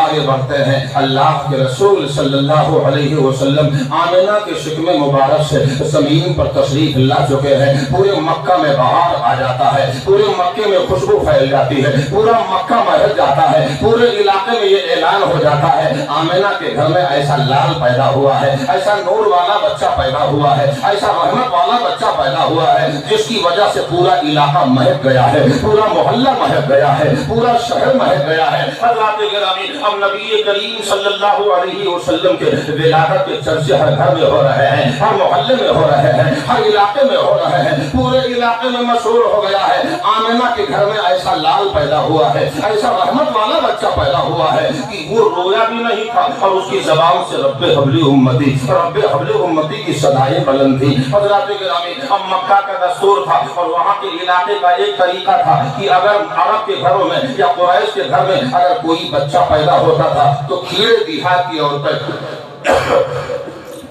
آگے بڑھتے ہیں۔ اللہ کے رسول صلی اللہ علیہ وسلم آمنہ کے شکم مبارک سے زمین پر تشریف لا چکے ہیں۔ پورے مکہ میں بہار آ جاتا ہے، پورے مکے میں خوشبو پھیل جاتی ہے، پورا مکہ مہک جاتا ہے، پورے علاقے میں یہ اعلان ہو جاتا ہے آمنہ کے گھر میں ایسا لال پیدا ہوا ہے، ایسا نور والا بچہ پیدا ہوا ہے، ایسا رحمت والا بچہ پیدا ہوا ہے، جس کی وجہ سے پورا علاقہ مہک گیا ہے، پورا محلہ مہک گیا ہے، پورا شہر مہک گیا ہے۔ حضرات گرامی، اب نبی کریم صلی اللہ علیہ وسلم کے ولادت کے چرچے ہر گھر میں ہو رہے ہیں، ہر محلے میں ہو رہے ہیں، ہر علاقے میں ہو رہے ہیں، پورے علاقے میں مشہور ہو گیا ہے آمنہ کے گھر میں ایسا لال پیدا ہوا ہے، ایسا رحمت والا بچہ پیدا ہوا ہے کہ وہ رویا بھی نہیں تھا اور اس کی زبان سے رب حبلی امتی، رب حبلی امتی کی صدائیں بلند تھی۔ حضرات گرامی، اب مکہ کا دستور تھا اور وہاں کے علاقے کا ایک طریقہ تھا کہ اگر عرب کے گھروں میں یا قریش کے گھر میں اگر کوئی بچہ پیدا ہوتا تھا تو کھیڑے دیہات کی عورتیں،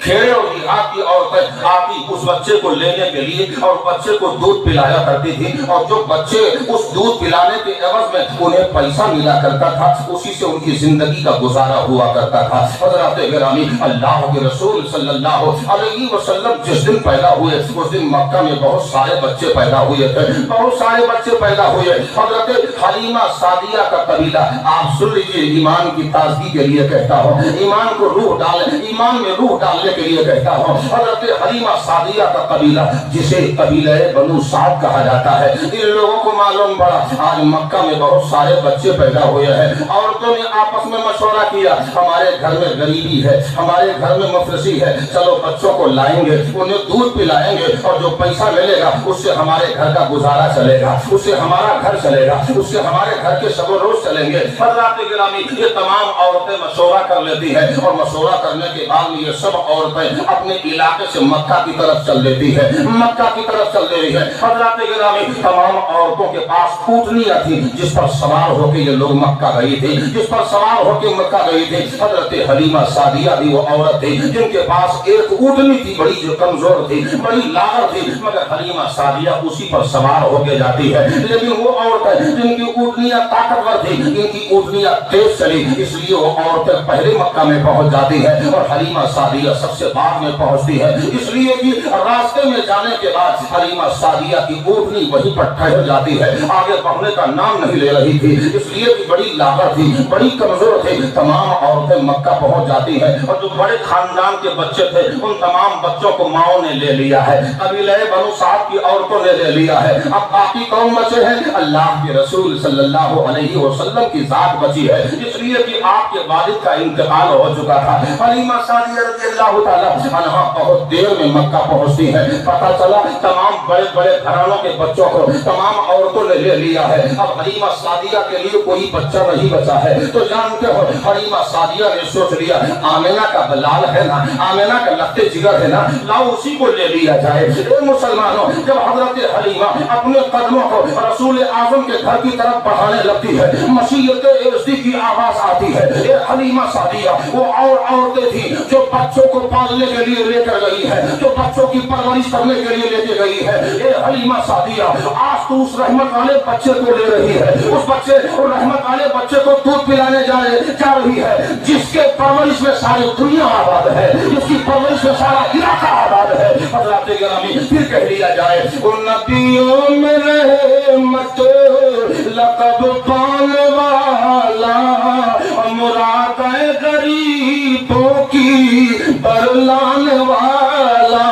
کھیڑے اور دیہات کی عورتیں آتی اس بچے کو لینے کے لیے اور بچے کو دودھ پلایا کرتی تھی، اور جو بچے اس دودھ پلانے کے عوض میں انہیں پیسہ ملا کرتا تھا اسی سے ان کی زندگی کا گزارا ہوا کرتا تھا۔ حضرات گرامی، اللہ کے رسول صلی اللہ علیہ وسلم جس دن پیدا ہوئے اس دن مکہ میں بہت سارے بچے پیدا ہوئے تھے، بہت سارے بچے پیدا ہوئے۔ حضرت حلیمہ سعدیہ کا قبیلہ، آپ سن لیجیے، ایمان کی تازگی کے لیے کہتا ہوں، ایمان کو روح ڈالیں، ایمان میں روح ڈالنے کے لیے کہتا ہوں، حضرت حلیمہ سعدیہ کا قبیلہ جسے قبیلہ بنو سعد کہا جاتا ہے، ان لوگوں کو معلوم پڑا آج مکہ میں بہت سارے بچے پیدا ہوئے ہیں۔ عورتوں نے آپس میں مشورہ کیا، ہمارے گھر میں غریبی ہے، ہمارے گھر میں مفلسی ہے، چلو بچوں کو لائیں گے، انہیں دودھ پلائیں گے اور جو پیسہ ملے گا اس سے ہمارے گھر کا گزارا چلے گا، اس سے ہمارا گھر چلے گا، اس سے ہمارے گھر کے شب و روز چلیں گے۔ حضرات گرامی، یہ تمام عورتیں مشورہ کر لیتی ہیں اور مشورہ کرنے کے بعد یہ سب عورتیں اپنے علاقے سے مکہ کی طرف چل دیتی ہے، مکہ کی طرف چل رہی ہے۔ حضرات گرامی، تمام عورتوں کے پاس اونٹنیاں تھیں جس پر سوار ہو کے یہ لوگ مکہ گئی تھی، جس پر سوار ہو کے مکہ گئی تھی۔ حضرت حلیمہ سعدیہ بھی وہ عورت تھی جن کے پاس ایک اونٹنی تھی، بڑی جو کمزور تھی، بڑی لاغر تھی، مگر حلیمہ سعدیہ اسی پر سوار ہو کے جاتی ہے۔ لیکن وہ عورتیں جن کی اونٹنیاں طاقتور تھی، ان کی اونٹنیاں تیز چلی، اس لیے وہ عورتیں پہلے مکہ میں پہنچ جاتی ہے اور حلیمہ سعدیہ سب سے بعد میں پہنچتی ہے، اس لیے کہ راستے میں جانے کے بعد حلیمہ سعدیہ کی اونٹنی وہیں پر ٹھہر جاتی ہے، آگے بڑھنے کا نام نہیں لے رہی تھی، اس لیے کہ بڑی لاغر تھی، بڑی کمزور تھی۔ تمام عورتیں مکہ پہنچ جاتی ہیں اور جو بڑے خاندان کے بچے تھے ان تمام بچوں کو ماؤں نے لے لیا ہے، قبیلہ بنو سعد کی عورتوں نے لے لیا ہے۔ اب باقی کون بچے ہیں؟ اللہ کے رسول صلی اللہ علیہ وسلم کی ذات بچی ہے، اس لیے کہ آپ کے والد کا انتقال ہو چکا تھا۔ حلیمہ سعدیہ رضی اللہ تعالیٰ عنہا بہت دیر میں مکہ پہنچتی ہے، پتہ چلا تمام بڑے بڑے گھرانوں کے بچوں کو تمام عورتوں نے لے لیا ہے، اب حلیمہ سعدیہ کے لیے کوئی بچہ نہیں بچا ہے۔ تو جانتے ہو حلیمہ سعدیہ نے سوچ لیا آمنہ کا بلال ہے نا، آمنہ کا لخت جگر ہے نا، لاؤ اسی کو لے لیا جائے۔ اے مسلمانوں، جب حضرت حلیمہ اپنے قدموں کو رسول اعظم کے گھر کی طرف بڑھانے لگتی ہے، مشیت عزتی کی آواز آتی ہے، اے حلیمہ سعدیہ، وہ اور عورتیں تھیں جو بچوں کو پالنے کے لیے لے کر گئی ہے، جو بچوں کی پرورش کرنے کے لیے لے کے گئی ہے، اے حلیمہ سعدیہ، آج تو اس رحمت والے بچے کو لے رہی ہے، اس بچے اور رحمت والے بچے کو دودھ پلانے جا رہی ہے جس کے پرورش میں ساری دنیا آباد ہے، جس کی پرورش میں سارا علاقہ آباد ہے۔ حضرات گرامی، پھر کہہ لیا جائے ان نبیوں میں رحمت لقب پانے والا، مراد غریبوں کی برلانے والا۔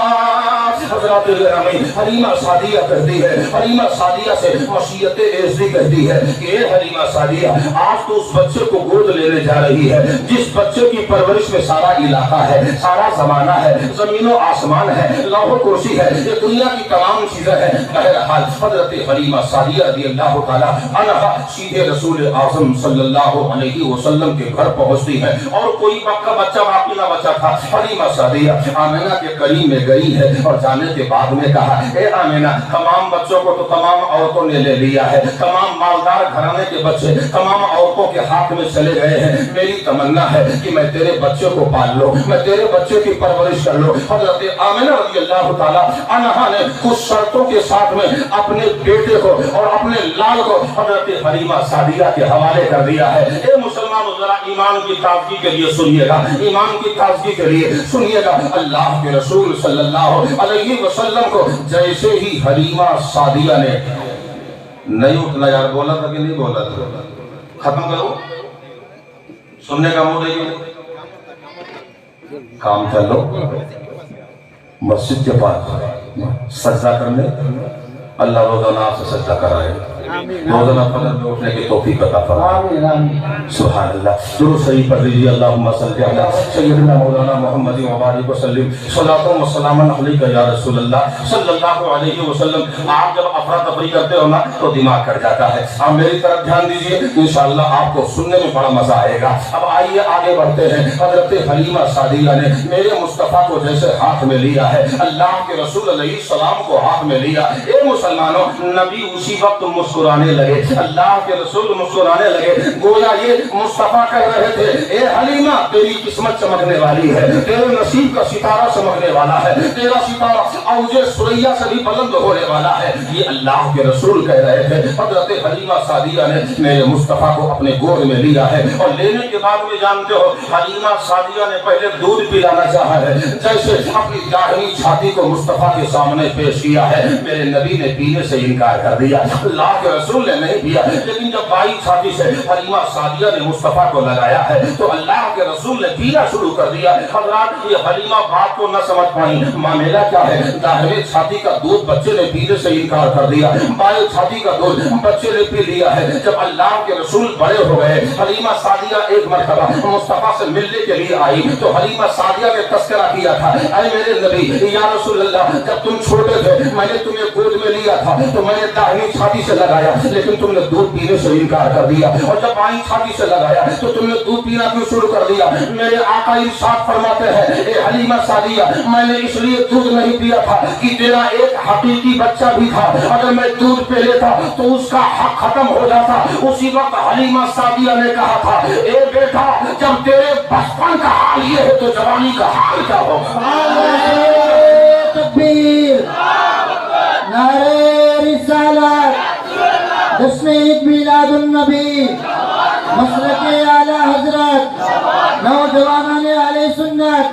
حضرات گرامی، حلیمہ سعدیہ کہتی ہے، حلیمہ سعدیہ سے مشیت عزتی کہتی ہے کہ اے حلیمہ سعدیہ، آج تو اس بچے کو گود لینے جا رہی ہے جس بچے کی پرورش میں سارا علاقہ ہے، سارا زمانہ ہے، زمین و آسمان ہے، لوح و کرسی ہے، یہ دنیا کی تمام چیزیں ہیں۔ بہرحال حضرت حلیمہ سعدیہ رضی اللہ تعالی عنہا سیدھے رسول اعظم صلی اللہ علیہ وسلم کے گھر پہنچتی ہے اور کوئی بچہ باقی نہ بچا تھا۔ حلیمہ سعدیہ آمنہ کے قریب میں گئی ہے اور جانے کے بعد میں کہا اے آمنہ، تمام بچوں کو تو تمام عورتوں نے لے لیا ہے، تمام مالدار گھرانے کے بچے से तमाम औरतों के हाथ में चले गए हैं। मेरी तमन्ना है कि मैं तेरे बच्चे को पाल लो, मैं तेरे बच्चे की परवरिश कर लो। हजरत आमिना रज़ी अल्लाह ताला अन्हा ने कुछ शर्तों के साथ में अपने बेटे को और अपने लाल को हजरत हलीमा सादिया के हवाले कर दिया है। ए मुसलमानों, जरा ईमान की ताज़गी के लिए सुनिएगा, ईमान की ताज़गी के लिए सुनिएगा। अल्लाह के रसूल सल्लल्लाहु अलैहि वसल्लम को जैसे ही हलीमा सादिया ने नहीं उठना, यार बोला था कि नहीं बोला था, खत्म करो, सुनने का मूड है, काम कर लो। मस्जिद के पास सजदा करने, अल्लाह रोजाना आपसे सजदा कराए, रोजाना फजर में उठने की तौफीक अता फरमाए। सुभान अल्लाह। दुरूद शरीफ पढ़ लीजिए। अल्लाहुम्मा सल्लि अला सय्यिदिना मौलाना मुहम्मद व बारिक वसल्लिम सलातो व सलामन अलैका या रसूल अल्लाह सल्लल्लाहु अलैहि वसल्लम। आप जब अफरा तफरी करते हो ना तो दिमाग कट जाता है। आप मेरी तरफ ध्यान दीजिए, इंशाअल्लाह आपको सुनने में बड़ा मजा आएगा। अब आइए आगे बढ़ते हैं। हजरत हलीमा सादिया ने मेरे मुस्तफा को जैसे हाथ में लिया है, अल्लाह के रसूल अलैहि सलाम को हाथ में लिया। ए मुसलमानों, नबी उसी वक्त मुस्कुराने लगे, अल्लाह के रसूल मुस्कुराने लगे, गोया ये मुस्तफा कह रहे थे, ए हलीमा तेरी किस्मत चमकने वाली है, तेरे नसीब का सितारा चमकने वाला है, तेरा सितारा औजे सुरैया से भी बुलंद होने वाला है। ये अल्लाह के रसूल कह रहे थे। हजरत हलीमा सादिया ने मेरे मुस्तफा को अपने गोद में लिया है और लेने के बाद में जानते हो हलीमा सादिया ने पहले दूध पिलाना चाहा है, जैसे अपनी दाहिनी छाती को मुस्तफा के सामने पेश किया है। मेरे नबी ने पीने से इनकार कर दिया, अल्लाह के रसूल ने नहीं पिया। लेकिन जब बाई छाती से हलीमा सादिया ने मुस्तफा को लगाया है तो अल्लाह के रसूल ने पीना शुरू कर दिया। हजरात, ये हलीमा बात को न समझ पाई, मामला क्या है, दाहिने छाती का दूध बच्चे ने पीने से इनकार कर दिया, बाई छाती का दूध बच्चे ने पी लिया है। जब अल्लाह के रसूल बड़े हो गए, हलीमा सादिया एक मरतबा मुस्तफा से मिलने के लिए आई तो हलीमा सादिया ने तस्करा किया था, ऐ मेरे नबी या रसूल अल्लाह, जब तुम छोटे थे मैंने तुम्हें गोद में लिया था तो मैंने दाहिनी छाती से लगाया, लेकिन तुमने दूध पीने से इनकार कर दिया, और जब बाईं छाती से लगाया तो तुमने दूध पीना क्यों शुरू कर दिया। मेरे आका इरशाद फरमाते हैं, ए हलीमा सादिया, मैंने इसलिए दूध नहीं पिया था कि तेरा एक हकीकी बच्चा भी था, अगर मैं दूध पी लेता तो उसका हक खत्म हो जाता। उसी वक्त हलीमा सादिया ने कहा था, ए बेटा, जब तेरे बचपन का हाल ये है तो जवानी का हाल क्या होगा। तकबीर, नारे रिसालत, जश्न ईद मिलादुन नबी, मसलके आला हजरत, नौजवानाने अहले सुन्नत,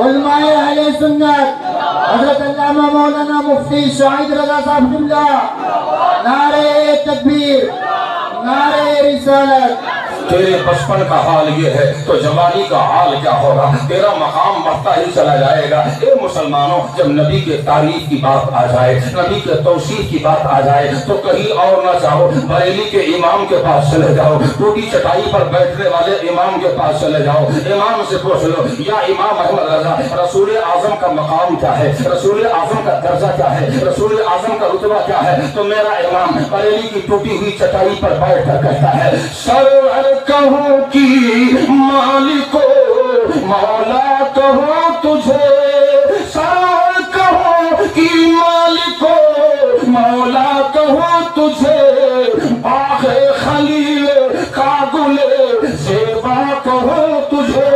उलमाए अहले सुन्नत, हजरत अल्लामा मौलाना मुफ्ती शाहिद रजा साहब जुमला। नारे तकबीर, नारे रिसालत। तेरे बचपन का हाल ये है तो जवानी का हाल क्या होगा, तेरा मकाम बढ़ता ही चला जाएगा। ए मुसलमानों, जब नबी के तारीफ की बात आ जाए, नबी के तौसीफ की बात आ जाए तो कहीं और ना जाओ, बरेली के इमाम के पास चले जाओ, टूटी चटाई पर बैठने वाले इमाम के पास चले जाओ, इमाम से पूछ लो, या इमाम अहमद रजा, रसूल आजम का मकाम क्या है, रसूल आजम का दर्जा क्या है, रसूल आजम का रुतबा क्या है। तो मेरा इमाम बरेली की टूटी हुई चटाई पर बैठ कर कहता है, सरवर कहूँ कि मालिको मौला कहूँ तुझे, सरवर कहूँ कि मालिको मौला कहूँ तुझे, बाग़े खलील का गुले ज़ेबा कहूँ तुझे।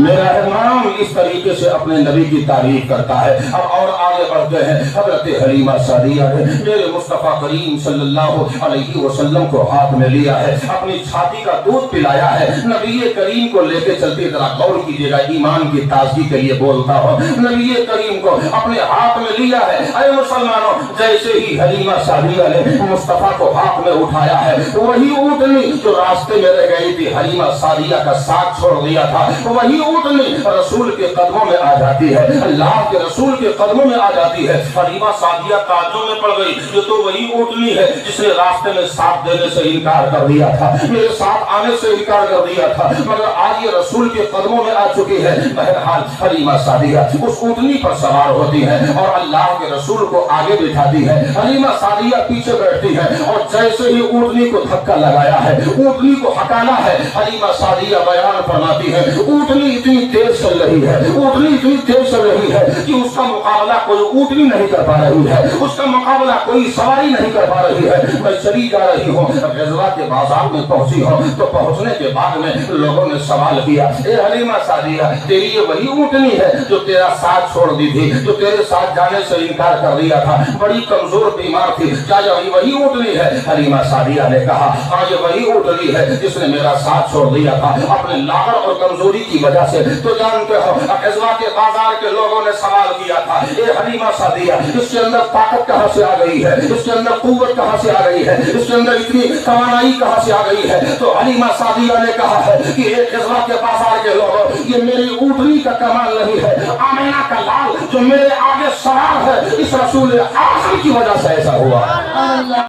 मेरा इमाम इस तरीके से अपने नबी की तारीफ करता है। अब और आगे बढ़ते हैं। हजरत हलीमा सादिया ने मेरे मुस्तफ़ा करीम सल्लल्लाहु अलैहि वसल्लम को हाथ में लिया है, अपनी छाती का दूध पिलाया है। नबी करीम को लेके चलते, जरा गौर कीजिएगा, ईमान की ताजगी के लिए बोलता हूँ। नबी करीम को अपने हाथ में लिया है। अरे मुसलमानों, जैसे ही हलीमा सादिया ने मुस्तफ़ा को हाथ में उठाया है, वही ऊँटनी जो रास्ते में रह गई थी, हलीमा सादिया का साथ छोड़ दिया था, वही ऊँटनी रसूल के कदमों में आ जाती है, अल्लाह के रसूल के कदमों में आ जाती है। हलीमा सादिया ताज्जुब में पड़ गई, ये तो वही ऊँटनी है जिसने रास्ते में साथ देने से इनकार कर दिया था, मेरे साथ आने से इनकार कर दिया था, मगर आज ये रसूल के कदमों में आ चुकी है। बहरहाल हलीमा सादिया उस ऊँटनी पर सवार होती है और अल्लाह के रसूल को आगे बिठाती है, हलीमा सादिया पीछे बैठती है, और जैसे ही ऊँटनी को धक्का लगाया है, ऊँटनी को हटाना है, हलीमा सादिया बयान फरमाती है, ऊँटनी इतनी तेज चल रही है, ऊँटनी इतनी तेज चल रही है कि उसका मुकाबला कोई ऊँटनी नहीं कर पा रही है, उसका मुकाबला कोई सवारी नहीं कर पा रही है। मैं चली जा रही हूँ, ग़ज़वा के बाजार में पहुंची हूँ, तो पहुंचने के बाद में लोगों ने सवाल किया, ए हलीमा सादिया, तेरी ये वही ऊँटनी है जो तेरा साथ छोड़ दी थी, जो तेरे साथ जाने से इनकार कर दिया था, बड़ी कमजोर बीमार थी, क्या ये वही ऊँटनी है? हलीमा सादिया ने कहा, हाँ ये वही ऊँटनी है जिसने मेरा साथ छोड़ दिया था अपने लागत और कमजोरी की वजह से। तो जानते हो ग़ज़वा के बाजार के लोगों ने सवाल किया था, ए हलीमा सादिया, इसके अंदर ताकत कहाँ से आ गई है, इसके अंदर कुव्वत कहाँ से आ गई है, इसके अंदर इतनी तवानाई कहाँ से आ गई है? तो हलीमा सादिया ने कहा है कि एक ग़ज़वा के बाजार के लोगों, ये मेरी ऊँटनी का कमाल नहीं है, आमिना का लाल जो मेरे आगे सवार है, इस रसूल आज़म की वजह से ऐसा हुआ।